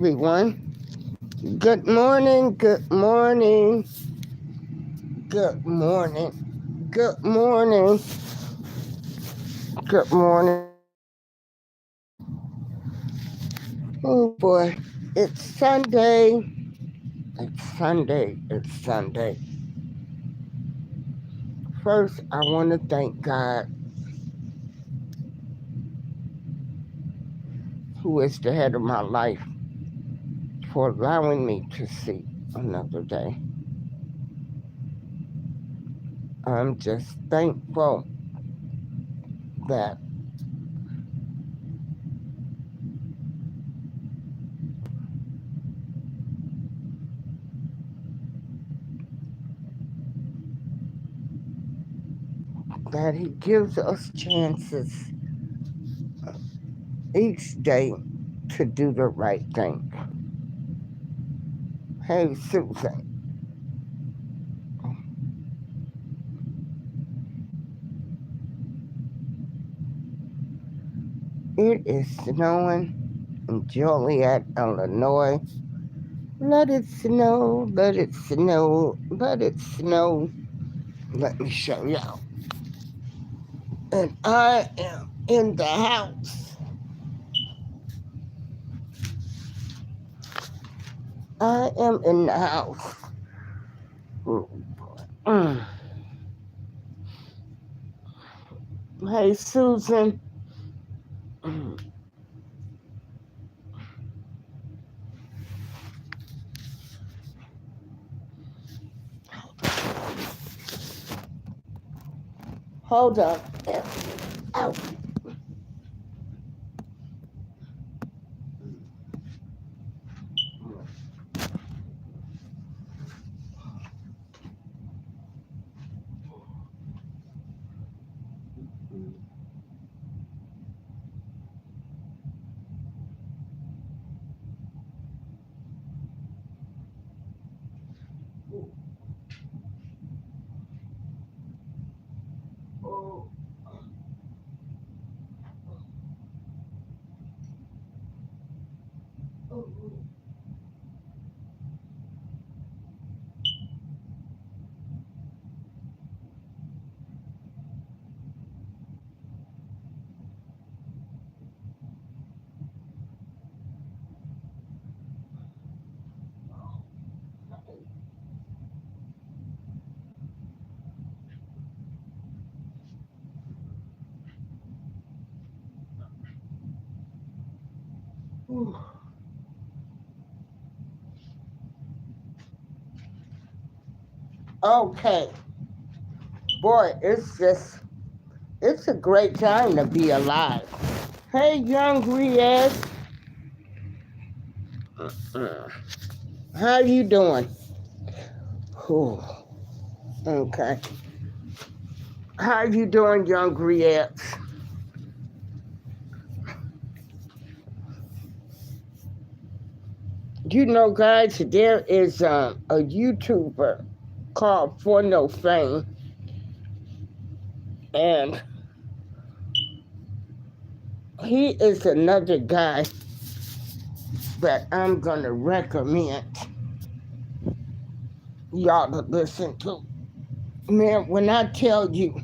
everyone. Good morning, good morning, good morning, good morning, good morning. Oh boy, it's Sunday. It's Sunday. It's Sunday. First, I want to thank God, who is the head of my life, for allowing me to see another day. I'm just thankful that He gives us chances each day to do the right thing. Hey, Susan, it is snowing in Joliet, Illinois. Let it snow, let it snow, let it snow. Let me show y'all. And I am in the house. I am in the house. Oh, boy. Hey, Susan. Hold on. Ow. Okay. Boy, it's a great time to be alive. Hey, young Riaz. How you doing? Whew. Okay. How you doing, young Riaz? You know, guys, there is a YouTuber called For No Fame, and he is another guy that I'm gonna recommend y'all to listen to. Man, when I tell you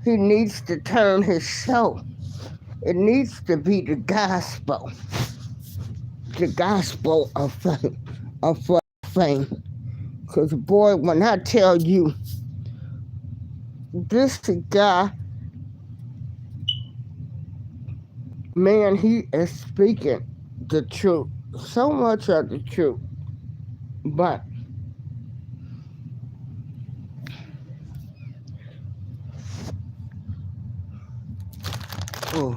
he needs to turn his show, it needs to be the gospel of fame. Because, boy, when I tell you, this guy, man, he is speaking the truth, so much of the truth. But oh,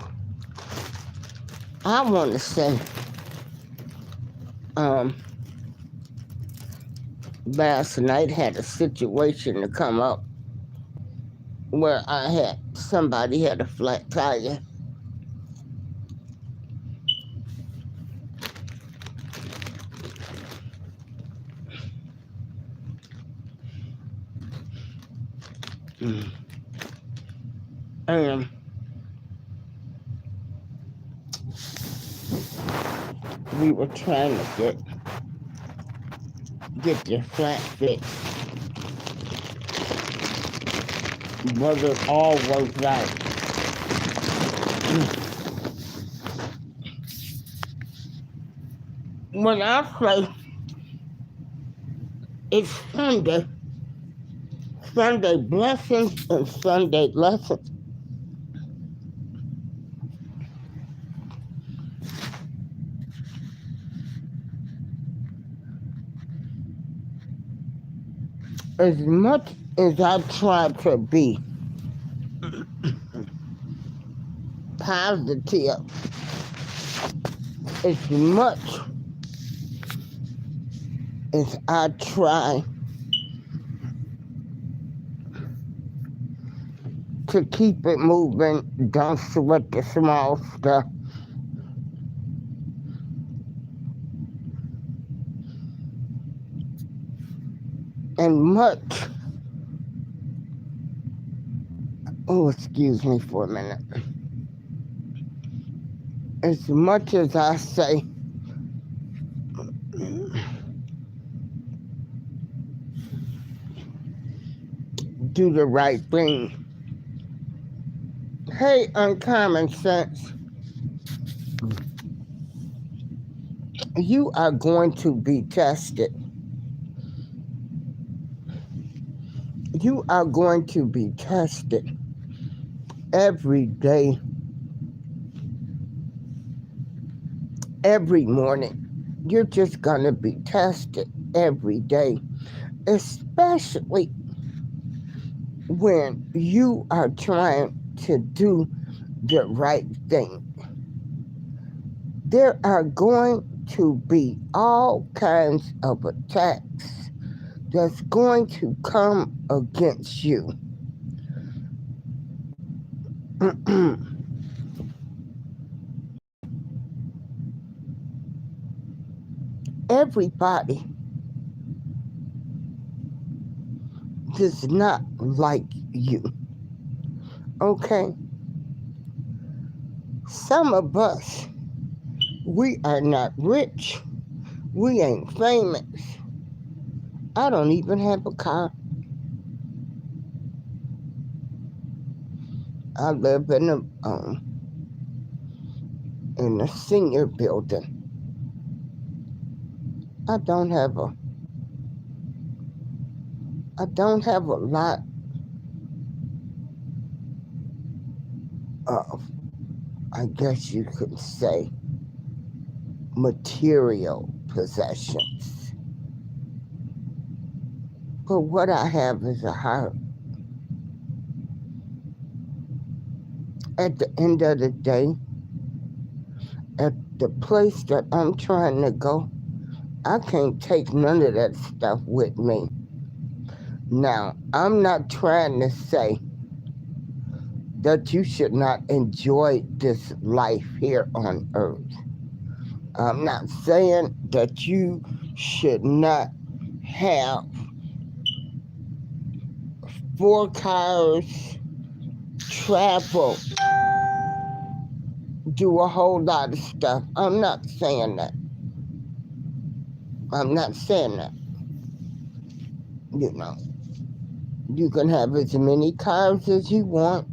I want to say, um, last night had a situation to come up where somebody had a flat tire. And we were trying to get the flat fixed, but it all worked out. When I say it's Sunday blessings and Sunday lessons. As much as I try to be positive, as much as I try to keep it moving, don't sweat the small stuff. And much, excuse me for a minute. As much as I say, do the right thing. Hey, Uncommon Sense, you are going to be tested. You are going to be tested every day, every morning. You're just going to be tested every day, especially when you are trying to do the right thing. There are going to be all kinds of attacks that's going to come against you. Everybody does not like you. Okay? Some of us, we are not rich. We ain't famous. I don't even have a car. I live in a senior building. I don't have a lot of, I guess you could say, material possessions. But what I have is a heart. At the end of the day, at the place that I'm trying to go, I can't take none of that stuff with me. Now, I'm not trying to say that you should not enjoy this life here on earth. I'm not saying that you should not have 4 cars, travel, do a whole lot of stuff. I'm not saying that. I'm not saying that. You know, you can have as many cars as you want.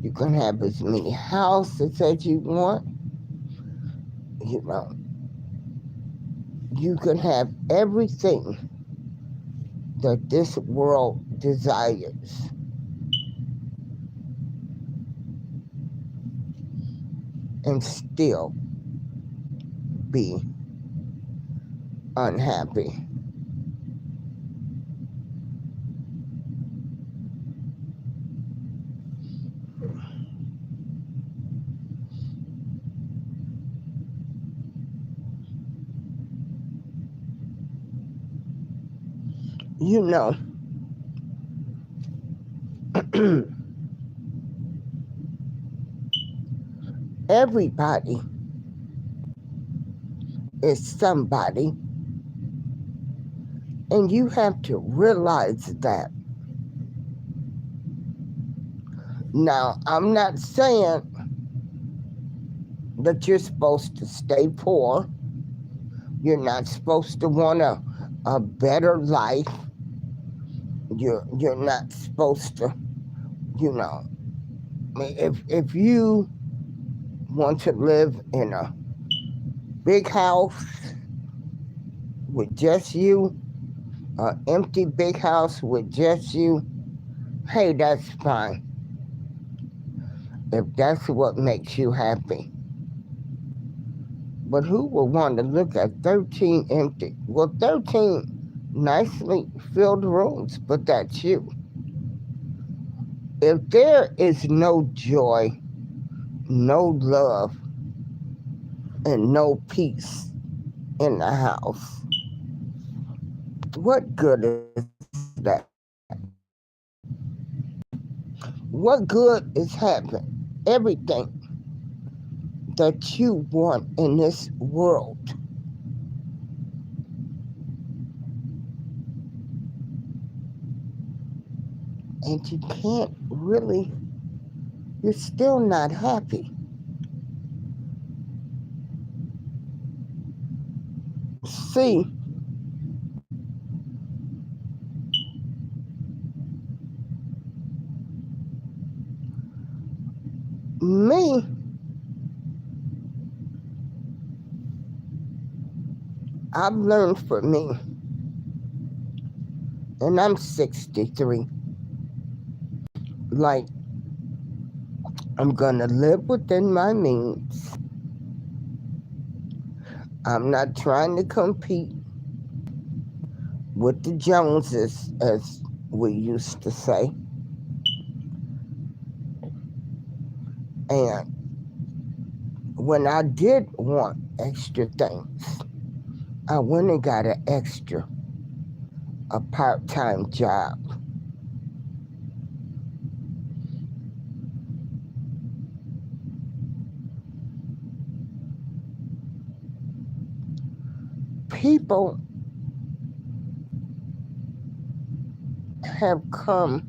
You can have as many houses as you want. You know, you can have everything that this world desires. And still be unhappy. You know, everybody is somebody, and you have to realize that. Now, I'm not saying that you're supposed to stay poor. You're not supposed to want a better life. You're not supposed to, you know. If you want to live in a big house with just you, an empty big house with just you, hey, that's fine. If that's what makes you happy. But who would want to look at 13 empty? Well, 13 nicely filled rooms, but that's you. If there is no joy, no love, and no peace in the house, what good is that? What good is having everything that you want in this world? And you can't really, you're still not happy. See, me, I've learned for me, and I'm 63, like, I'm gonna live within my means. I'm not trying to compete with the Joneses, as we used to say. And when I did want extra things, I went and got a part-time job. People have come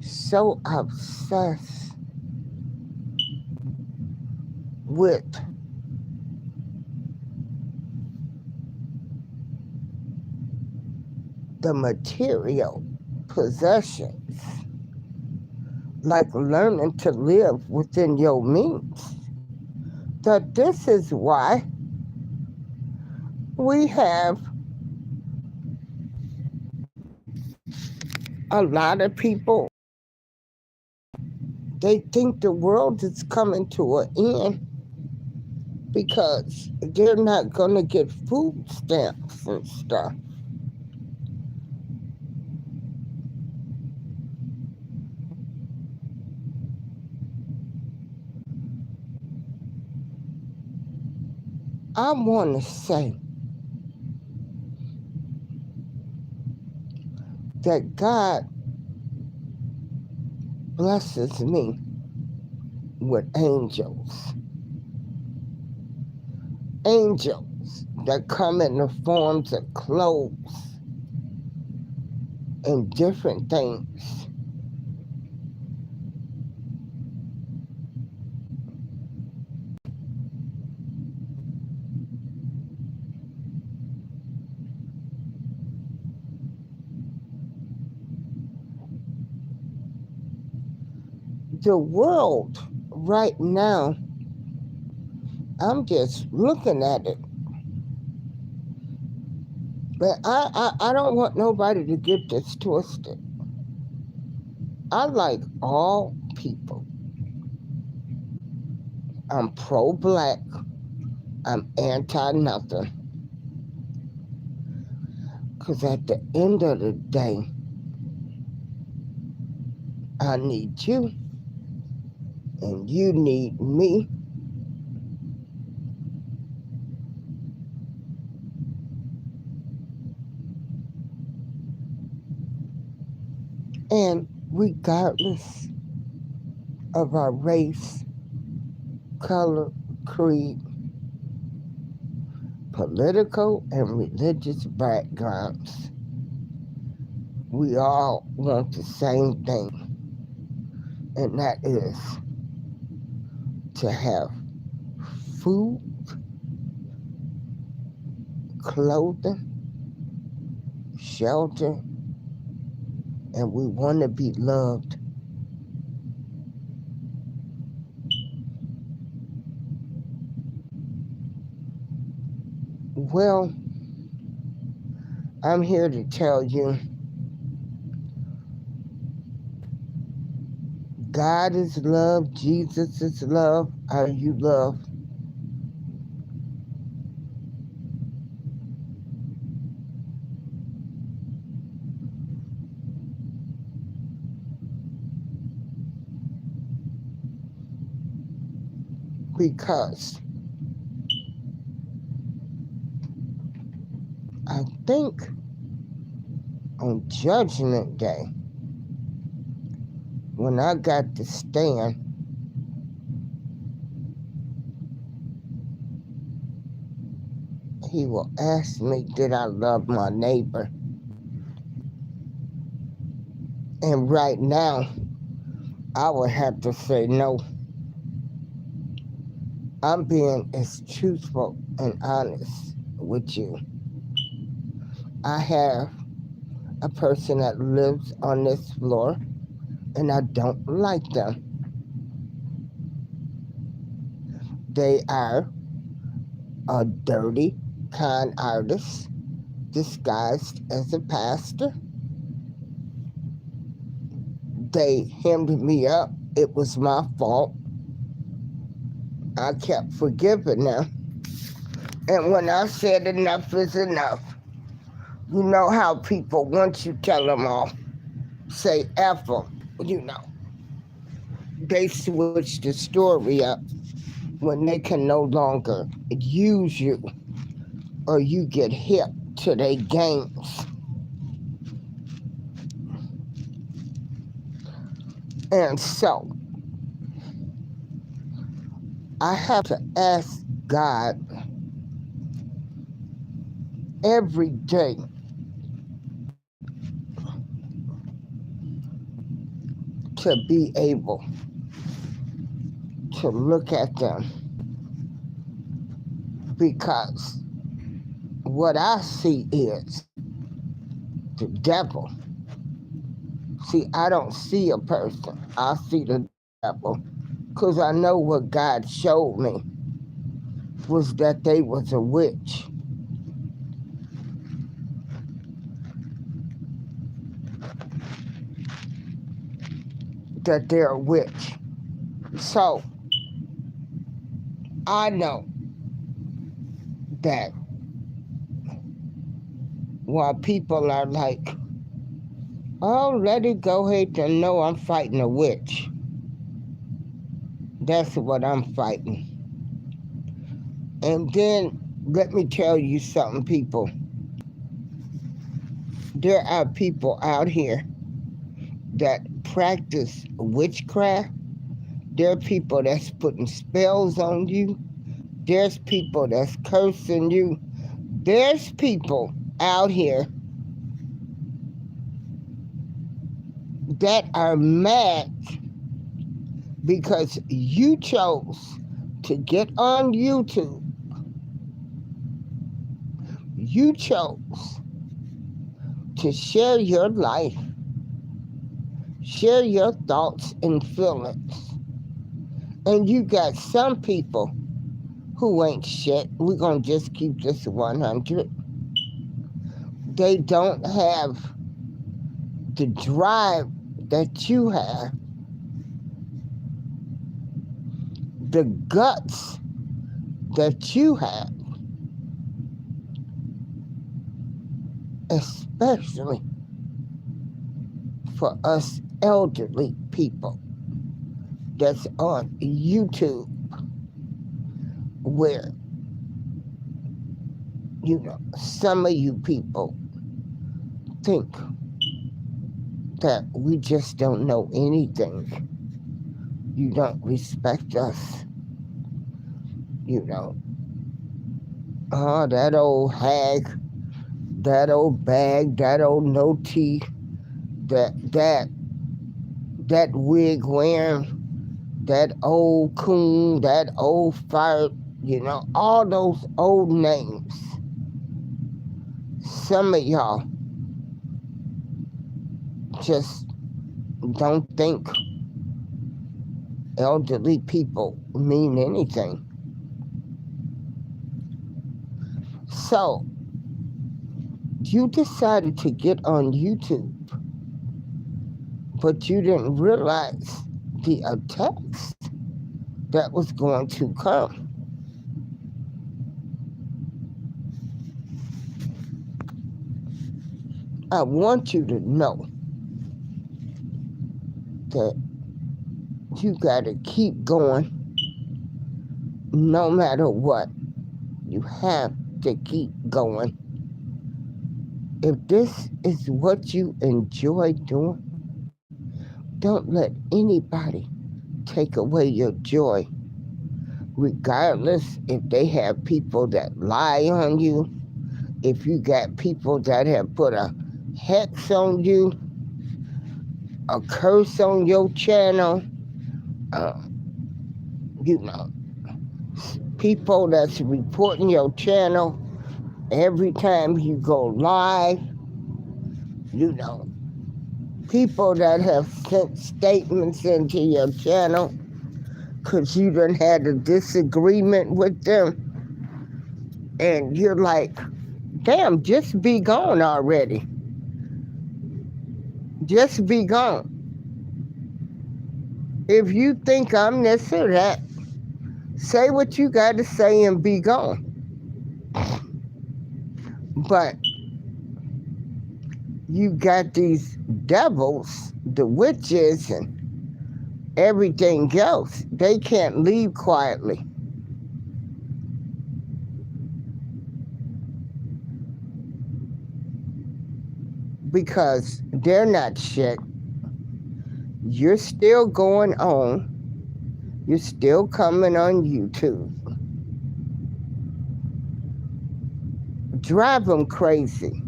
so obsessed with the material possessions, like learning to live within your means, that this is why we have a lot of people, they think the world is coming to an end because they're not going to get food stamps and stuff. I want to say that God blesses me with angels. Angels that come in the forms of clothes and different things. The world right now, I'm just looking at it. But I don't want nobody to get this twisted. I like all people. I'm pro-black. I'm anti-nothing. Because at the end of the day, I need you and you need me. And regardless of our race, color, creed, political and religious backgrounds, we all want the same thing, and that is to have food, clothing, shelter, and we want to be loved. Well, I'm here to tell you, God is love, Jesus is love. Are you loved? Because I think on Judgment Day, when I got to stand, he will ask me, did I love my neighbor? And right now, I would have to say no. I'm being as truthful and honest with you. I have a person that lives on this floor, and I don't like them. They are a dirty con artist disguised as a pastor. They hemmed me up. It was my fault. I kept forgiving them. And when I said enough is enough, you know how people, once you tell them off, say F them, they switch the story up when they can no longer use you or you get hip to their games. And so, I have to ask God every day to be able to look at them, because what I see is the devil. See, I don't see a person. I see the devil, because I know what God showed me was that they was a witch. That they're a witch. So, I know that while people are like, oh, let it go ahead and know I'm fighting a witch. That's what I'm fighting. And then, let me tell you something, people. There are people out here that practice witchcraft. There are people that's putting spells on you. There's people that's cursing you. There's people out here that are mad because you chose to get on YouTube. You chose to share your life, share your thoughts and feelings. And you got some people who ain't shit. We're going to just keep this 100. They don't have the drive that you have, the guts that you have, especially for us elderly people that's on YouTube, where, some of you people think that we just don't know anything. You don't respect us. Oh, that old hag, that old bag, that old no teeth, that wig wearing, that old coon, that old fart, All those old names. Some of y'all just don't think elderly people mean anything. So, you decided to get on YouTube, but you didn't realize the attacks that was going to come. I want you to know that you got to keep going no matter what. You have to keep going. If this is what you enjoy doing, don't let anybody take away your joy, regardless if they have people that lie on you, if you got people that have put a hex on you, a curse on your channel, people that's reporting your channel every time you go live, people that have sent statements into your channel because you done had a disagreement with them, and you're like, damn, just be gone already. Just be gone. If you think I'm this or that, say what you got to say and be gone. But you got these devils, the witches, and everything else. They can't leave quietly. Because they're not shit. You're still going on. You're still coming on YouTube. Drive them crazy.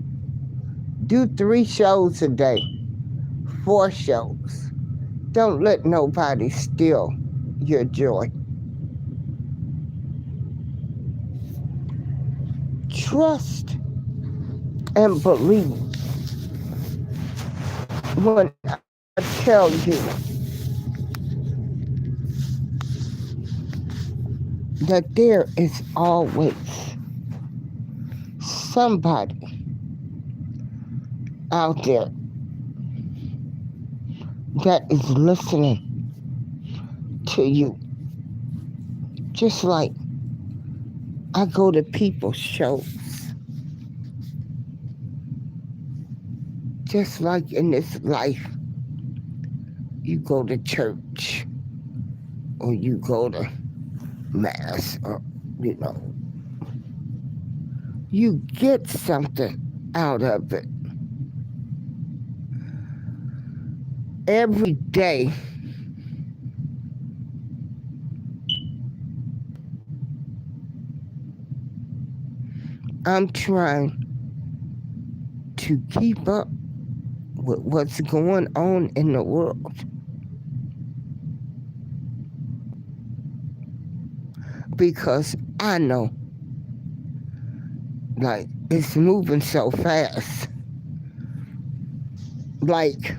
Do 3 shows a day, 4 shows. Don't let nobody steal your joy. Trust and believe when I tell you that there is always somebody out there that is listening to you. Just like I go to people's shows. Just like in this life, you go to church or you go to mass or, you get something out of it. Every day, I'm trying to keep up with what's going on in the world. Because I know, like, it's moving so fast. Like,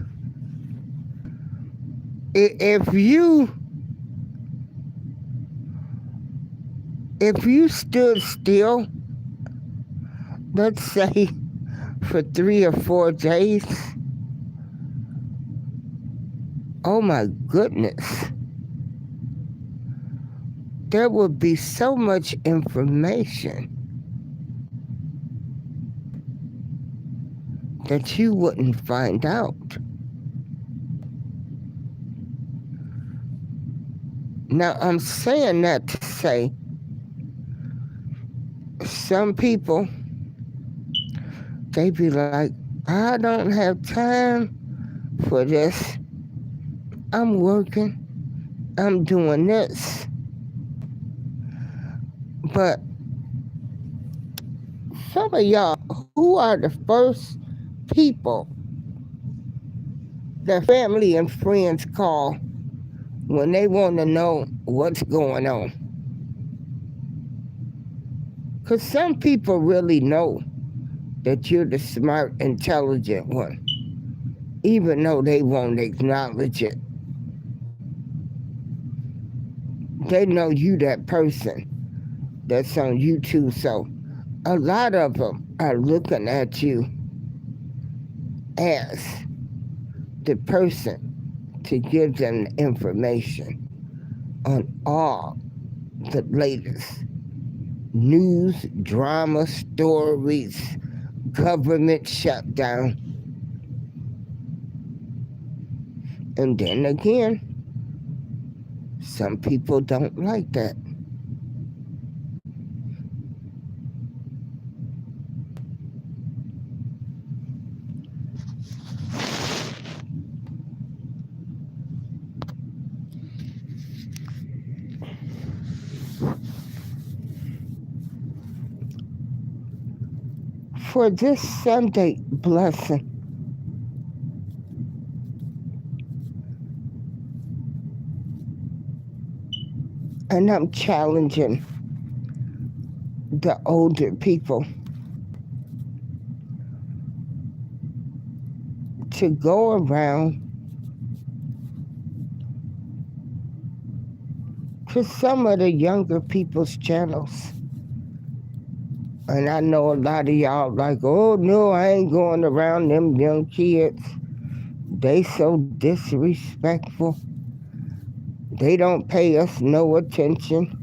if you stood still, let's say for 3 or 4 days, oh my goodness, there would be so much information that you wouldn't find out. Now, I'm saying that to say some people, they be like, I don't have time for this. I'm working. I'm doing this. But some of y'all, who are the first people that family and friends call when they want to know what's going on? Because some people really know that you're the smart, intelligent one, even though they won't acknowledge it. They know you that person that's on YouTube. So a lot of them are looking at you as the person to give them the information on all the latest news, drama, stories, government shutdown. And then again, some people don't like that. For this Sunday blessing, and I'm challenging the older people to go around to some of the younger people's channels. And I know a lot of y'all like, oh no, I ain't going around them young kids. They so disrespectful. They don't pay us no attention.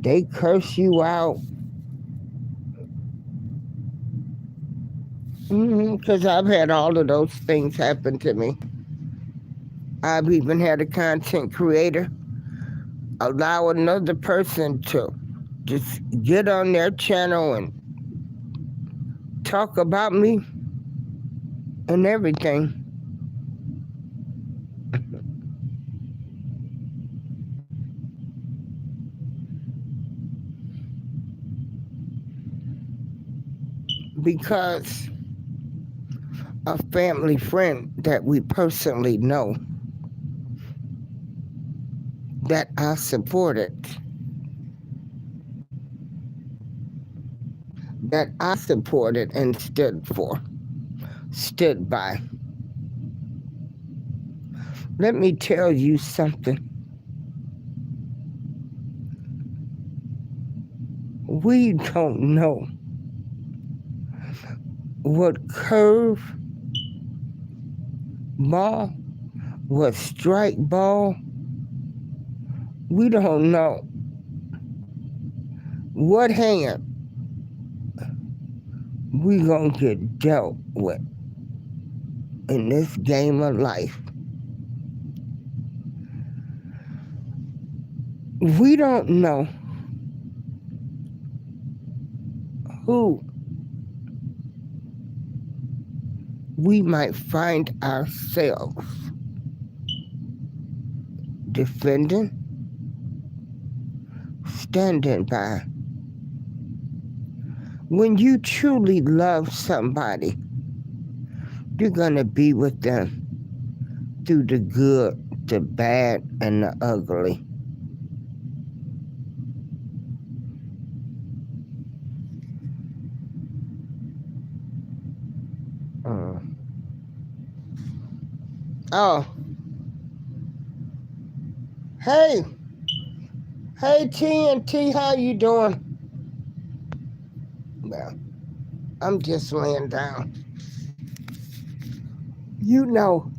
They curse you out. Because I've had all of those things happen to me. I've even had a content creator allow another person to just get on their channel and talk about me and everything. Because a family friend that we personally know that I supported, and stood by. Let me tell you something. We don't know what curve ball, what strike ball. We don't know what hand we gonna get dealt with in this game of life. We don't know who we might find ourselves defending, standing by. When you truly love somebody, you're gonna be with them through the good, the bad, and the ugly. Oh. Hey, TNT, how you doing? Well, I'm just laying down. You know,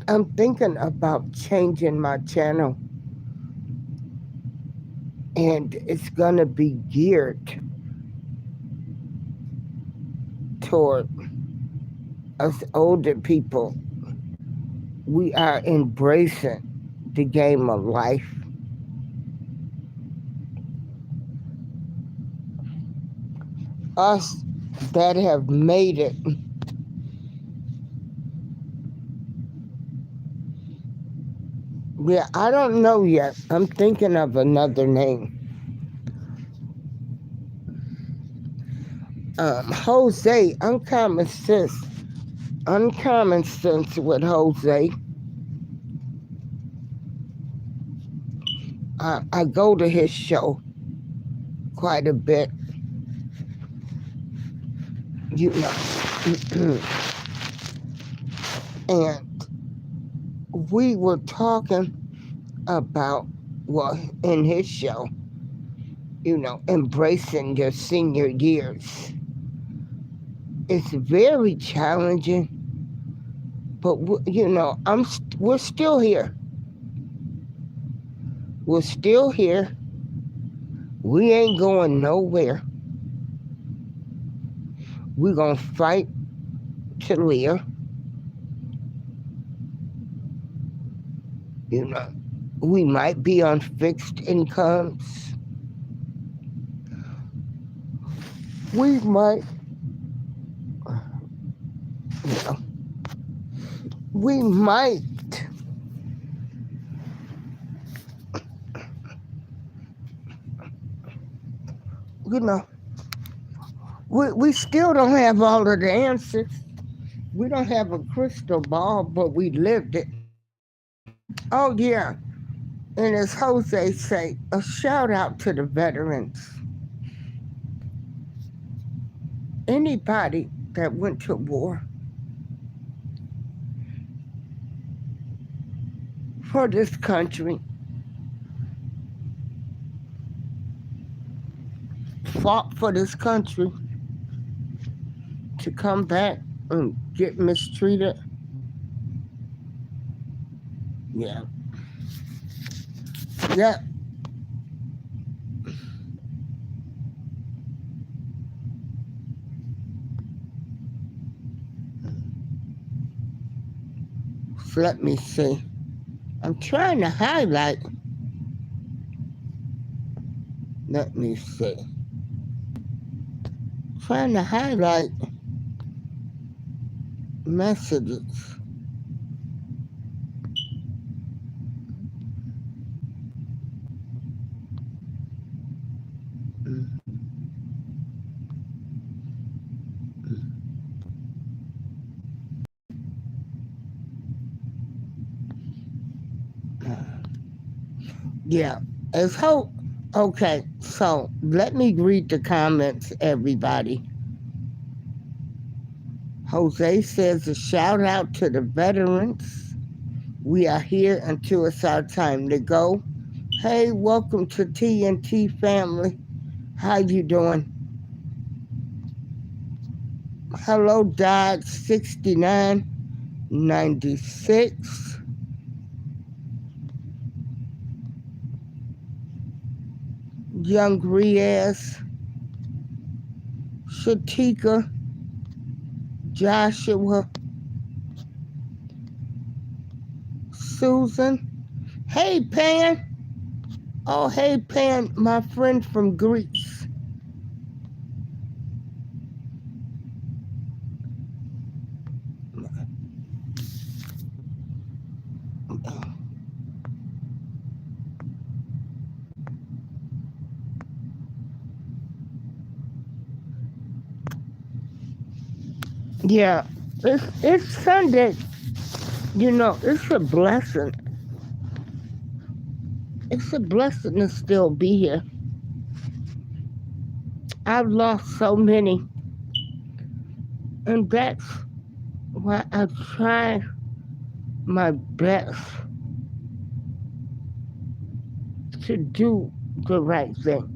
I'm thinking about changing my channel, and it's gonna be geared toward us older people. We are embracing the game of life. Us that have made it. Yeah, I don't know yet. I'm thinking of another name. Jose, Uncommon Sense with Jose. I go to his show quite a bit, you know. And we were talking about, well, in his show, embracing your senior years. It's very challenging, but we're still here. We're still here. We ain't going nowhere. We're gonna fight to live. We might be on fixed incomes. We might, we might, we still don't have all of the answers. We don't have a crystal ball, but we lived it. Oh, yeah. And as Jose say, a shout out to the veterans. Anybody that went to war for this country, fought for this country to come back and get mistreated. Yeah. Yeah. So let me see. I'm trying to highlight. Let me see. Trying to highlight messages. Yeah. As hope. Okay, so let me read the comments, everybody. Jose says a shout out to the veterans. We are here until it's our time to go. Hey, welcome to TNT family. How you doing? Hello, Dodge 6996. Young Riaz, Shatika, Joshua, Susan. Hey, Pan. Oh, hey, Pan, my friend from Greece. Yeah, it's Sunday. It's a blessing. It's a blessing to still be here. I've lost so many. And that's why I try my best to do the right thing.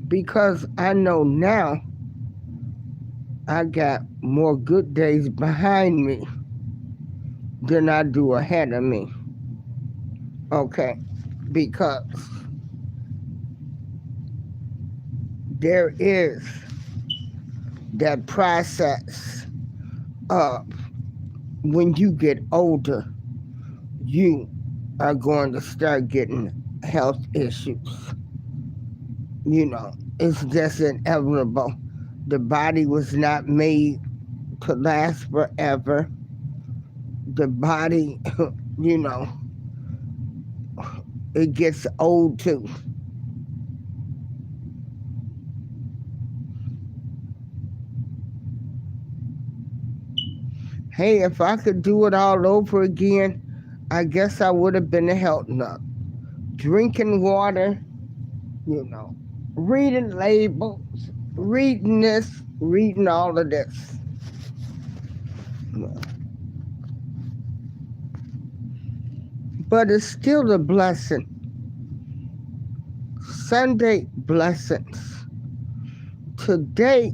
Because I know now I got more good days behind me than I do ahead of me. Okay? Because there is that process of when you get older, you are going to start getting health issues. It's just inevitable. The body was not made to last forever. The body, it gets old too. Hey, if I could do it all over again, I guess I would have been a health nut. Drinking water, reading labels, reading this, reading all of this. But it's still a blessing. Sunday blessings. Today,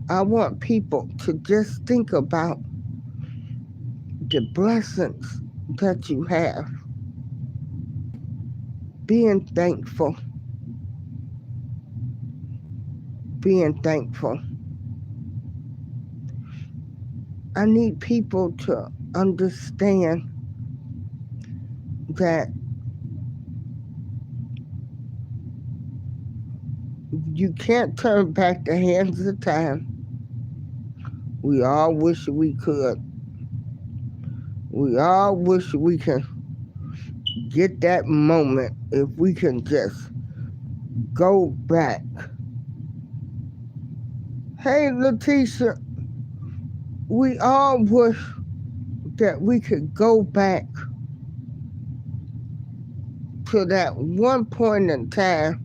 I want people to just think about the blessings that you have. Being thankful. Being thankful. I need people to understand that you can't turn back the hands of time. We all wish we could. We all wish we can get that moment if we can just go back. Hey, Letitia, we all wish that we could go back to that one point in time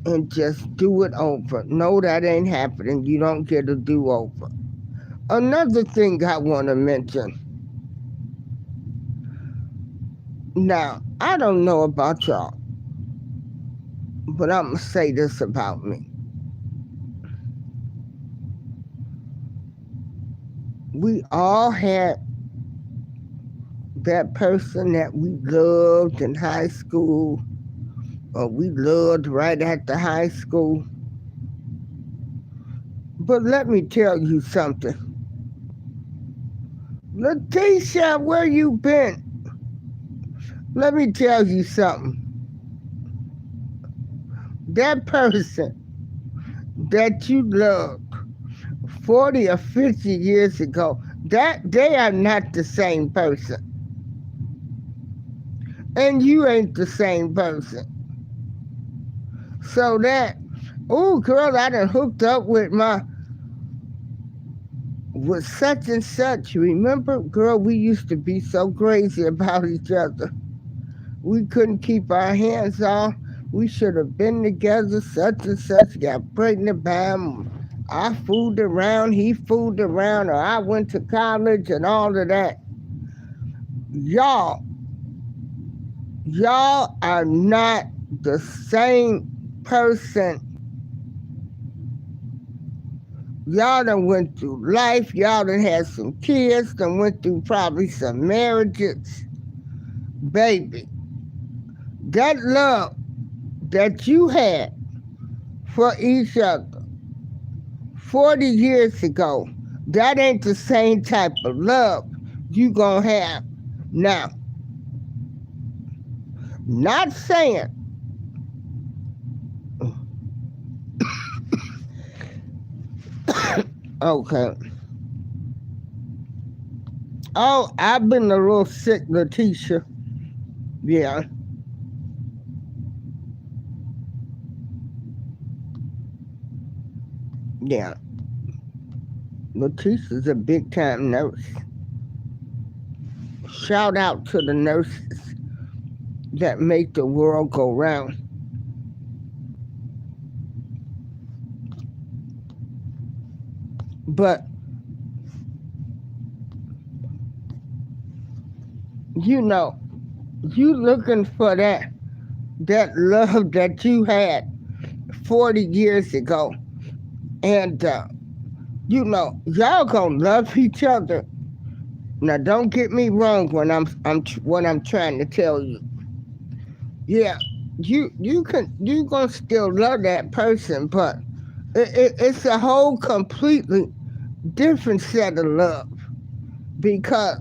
and just do it over. No, that ain't happening. You don't get a do-over. Another thing I want to mention. Now, I don't know about y'all, but I'm going to say this about me. We all had that person that we loved in high school, or we loved right after high school. But let me tell you something. Letitia, where you been? Let me tell you something. That person that you loved 40 or 50 years ago, that they are not the same person. And you ain't the same person. So that, oh girl, I done hooked up with such and such. Remember, girl, we used to be so crazy about each other. We couldn't keep our hands off. We should have been together, such and such, got pregnant by him. I fooled around, he fooled around, or I went to college and all of that. Y'all are not the same person. Y'all done went through life. Y'all done had some kids, done went through probably some marriages. Baby, that love that you had for each other 40 years ago, that ain't the same type of love you gonna have now. Not saying okay. Oh, I've been a little sick, Letitia. Yeah. Yeah. Letitia's a big time nurse. Shout out to the nurses that make the world go round. But you looking for that love that you had 40 years ago. And y'all gonna love each other. Now don't get me wrong when I'm what I'm trying to tell you. Yeah, you gonna still love that person, but it's a whole completely different set of love, because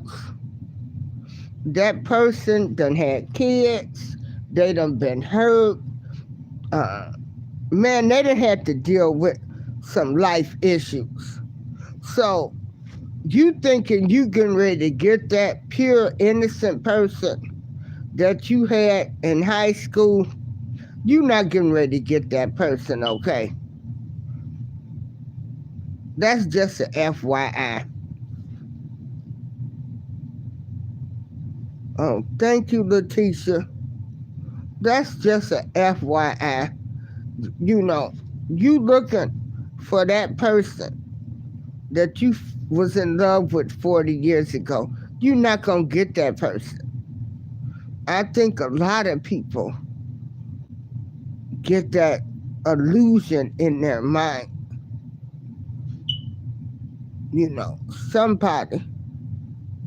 that person done had kids, they done been hurt, man, they done had to deal with some life issues. So you thinking you getting ready to get that pure innocent person that you had in high school, you not getting ready to get that person, okay? That's just a FYI. Oh, thank you, Letitia. That's just a FYI. You know, you looking for that person that you was in love with 40 years ago. You're not going to get that person. I think a lot of people get that illusion in their mind. You know, somebody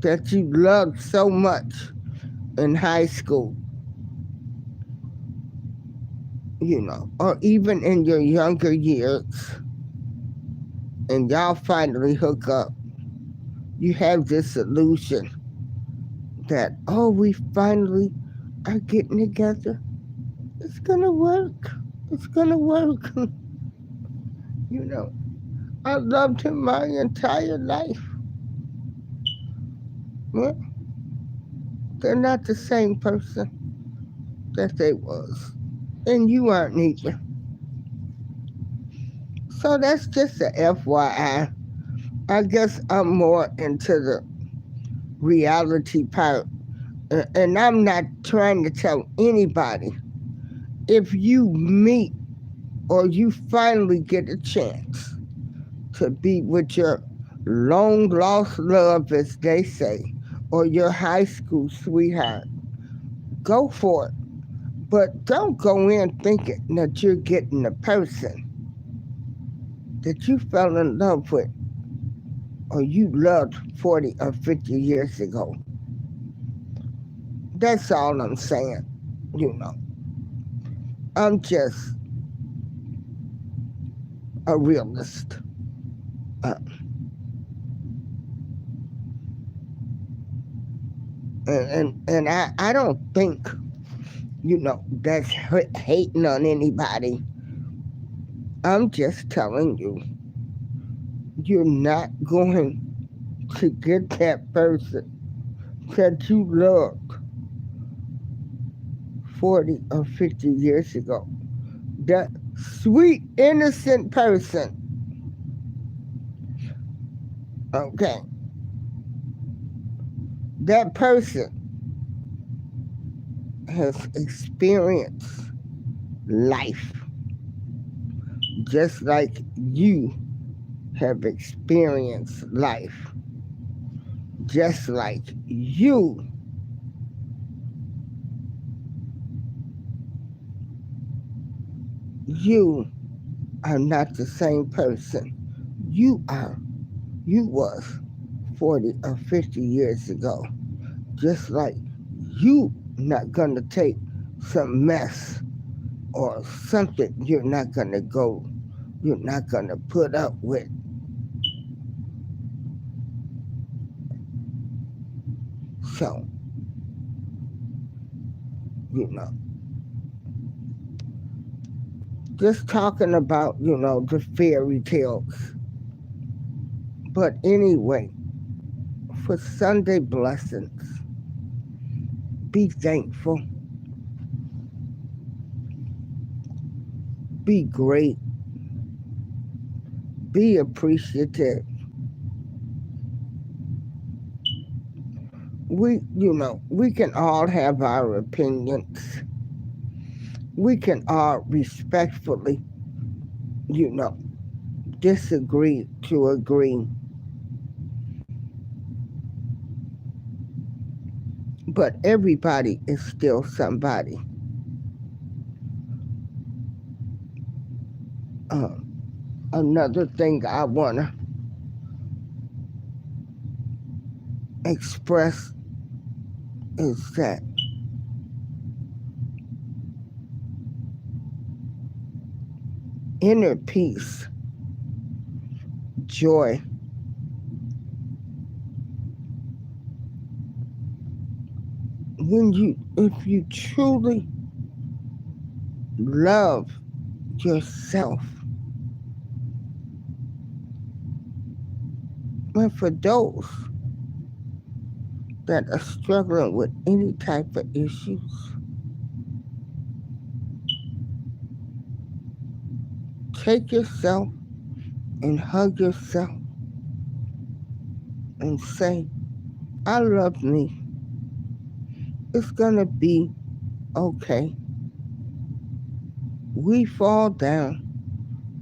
that you loved so much in high school, you know, or even in your younger years, and y'all finally hook up. You have this illusion that, oh, we finally are getting together. It's gonna work. It's gonna work. You know, I loved him my entire life. Well, they're not the same person that they was. And you aren't either. So that's just a FYI. I guess I'm more into the reality part. And I'm not trying to tell anybody, if you meet or you finally get a chance to be with your long lost love, as they say, or your high school sweetheart, go for it. But don't go in thinking that you're getting the person that you fell in love with or you loved 40 or 50 years ago. That's all I'm saying. You know, I'm just a realist. Uh, and I don't think, you know, that's hating on anybody. I'm just telling you, you're not going to get that person that you loved 40 or 50 years ago. That sweet, innocent person. Okay. That person has experienced life just like you have experienced life. Just like you are not the same person you was 40 or 50 years ago. Just like you not gonna take some mess or something you're not gonna put up with. So, you know, just talking about, you know, the fairy tales. But anyway, for Sunday blessings, be thankful, be great, be appreciative. We can all have our opinions. We can all respectfully, you know, disagree to agree. But everybody is still somebody. Another thing I want to express is that inner peace, joy, if you truly love yourself, and for those that are struggling with any type of issues, take yourself and hug yourself and say, I love me. It's going to be okay. We fall down,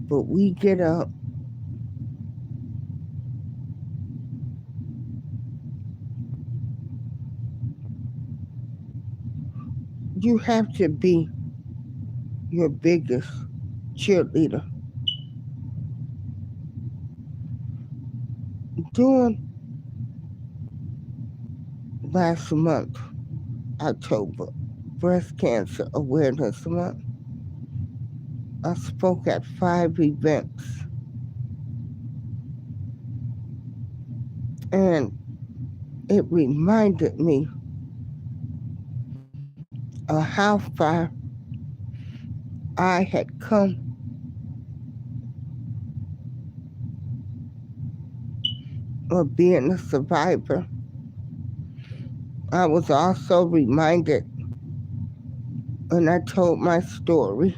but we get up. You have to be your biggest cheerleader. During last month, October, Breast Cancer Awareness Month, I spoke at 5 events. And it reminded me of how far I had come of being a survivor. I was also reminded when I told my story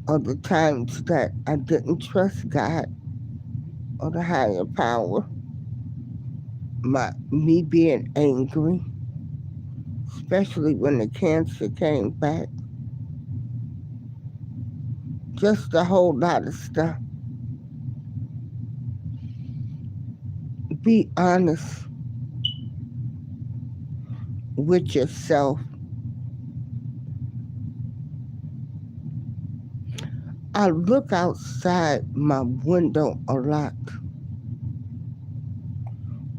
of the times that I didn't trust God or the higher power, me being angry, especially when the cancer came back, just a whole lot of stuff. Be honest with yourself. I look outside my window a lot,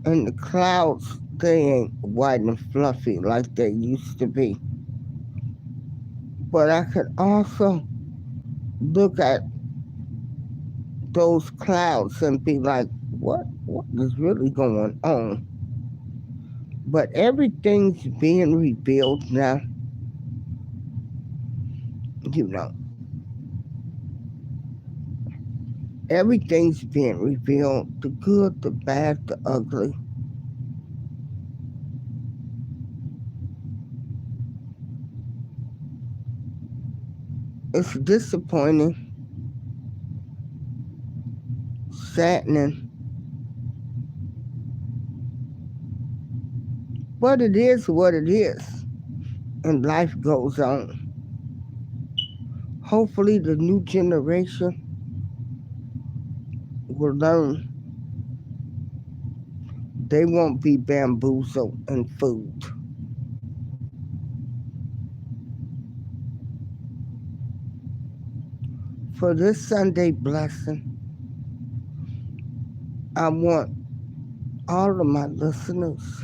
and the clouds, they ain't white and fluffy like they used to be. But I could also look at those clouds and be like, what is really going on? But everything's being revealed now. You know, everything's being revealed, the good, the bad, the ugly. It's disappointing, saddening, but it is what it is, and life goes on. Hopefully, the new generation will learn they won't be bamboozled and fooled. For this Sunday blessing, I want all of my listeners,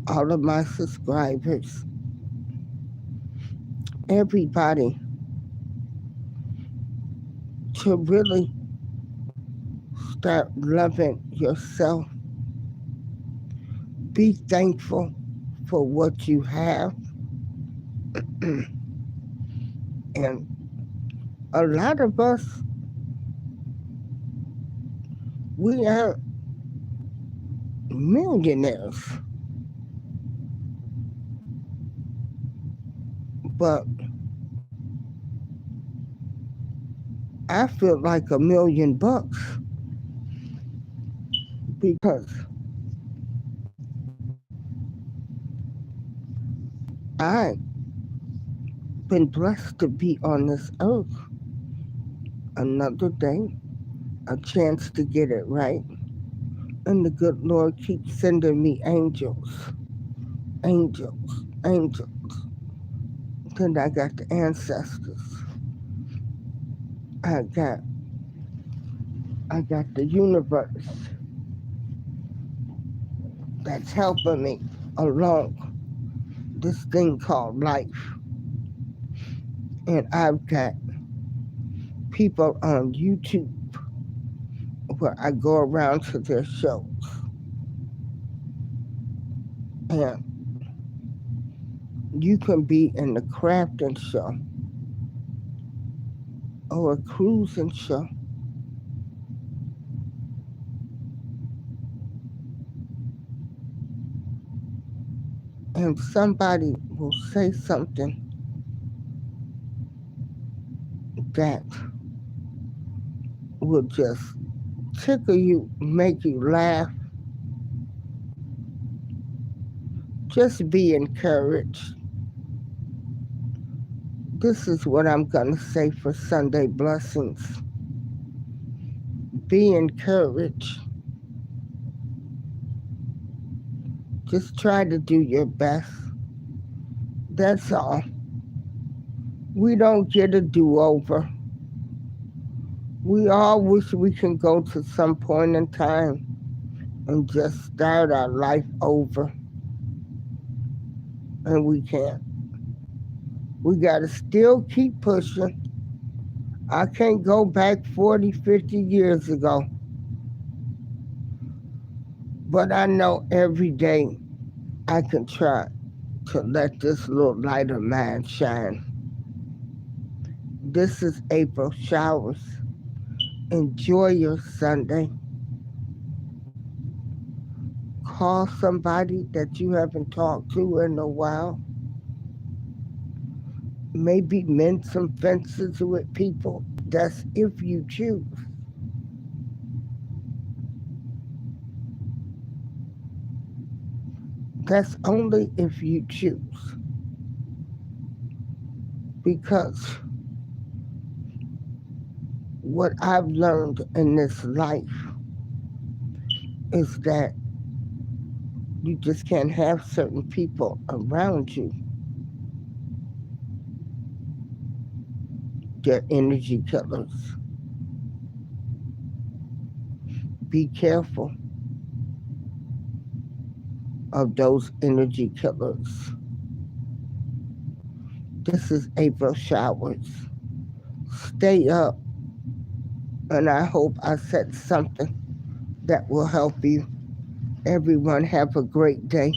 all of my subscribers, everybody to really start loving yourself. Be thankful for what you have. And a lot of us, we aren't millionaires, but I feel like $1,000,000 because I've been blessed to be on this earth another day, a chance to get it right. And the good Lord keeps sending me angels, angels, angels. Then I got the ancestors. I got I got the universe that's helping me along this thing called life. And I've got people on YouTube where I go around to their shows. And you can be in the crafting show or a cruising show. And somebody will say something that will just tickle you, make you laugh. Just be encouraged. This is what I'm going to say for Sunday blessings. Be encouraged. Just try to do your best. That's all. We don't get a do-over. We all wish we can go to some point in time and just start our life over. And we can't. We got to still keep pushing. I can't go back 40, 50 years ago. But I know every day I can try to let this little light of mine shine. This is April Showers. Enjoy your Sunday. Call somebody that you haven't talked to in a while. Maybe mend some fences with people. That's if you choose. That's only if you choose. Because what I've learned in this life is that you just can't have certain people around you. They're energy killers. Be careful of those energy killers. This is April Showers. Stay up, and I hope I said something that will help you. Everyone have a great day.